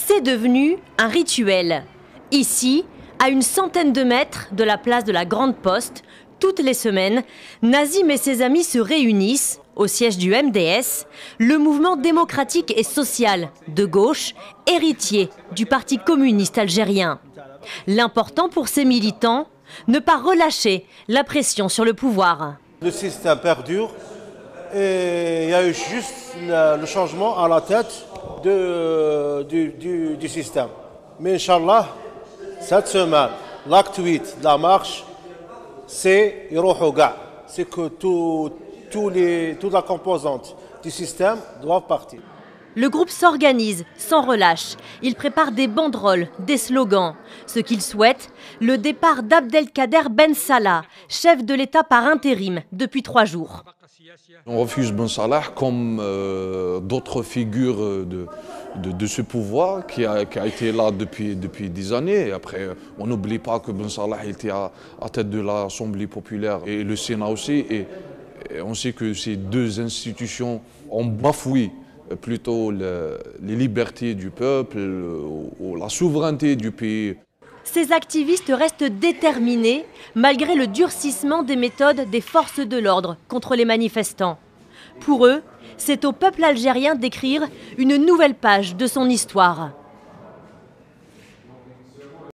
C'est devenu un rituel. Ici, à une centaine de mètres de la place de la Grande Poste, toutes les semaines, Nazim et ses amis se réunissent au siège du MDS, le mouvement démocratique et social de gauche, héritier du Parti communiste algérien. L'important pour ces militants, ne pas relâcher la pression sur le pouvoir. Le système perdure et il y a eu juste le changement à la tête du système. Mais Inch'Allah, cette semaine, l'acte 8 de la marche, c'est que toute la composante du système doit partir. Le groupe s'organise sans relâche. Il prépare des banderoles, des slogans. Ce qu'il souhaite, le départ d'Abdelkader Ben Salah, chef de l'État par intérim depuis 3 jours. On refuse Ben Salah comme d'autres figures de ce pouvoir qui a été là depuis des années. Et après, on n'oublie pas que Ben Salah était à tête de l'Assemblée populaire et le Sénat aussi. Et on sait que ces deux institutions ont bafoué plutôt les libertés du peuple, la souveraineté du pays. Ces activistes restent déterminés malgré le durcissement des méthodes des forces de l'ordre contre les manifestants. Pour eux, c'est au peuple algérien d'écrire une nouvelle page de son histoire.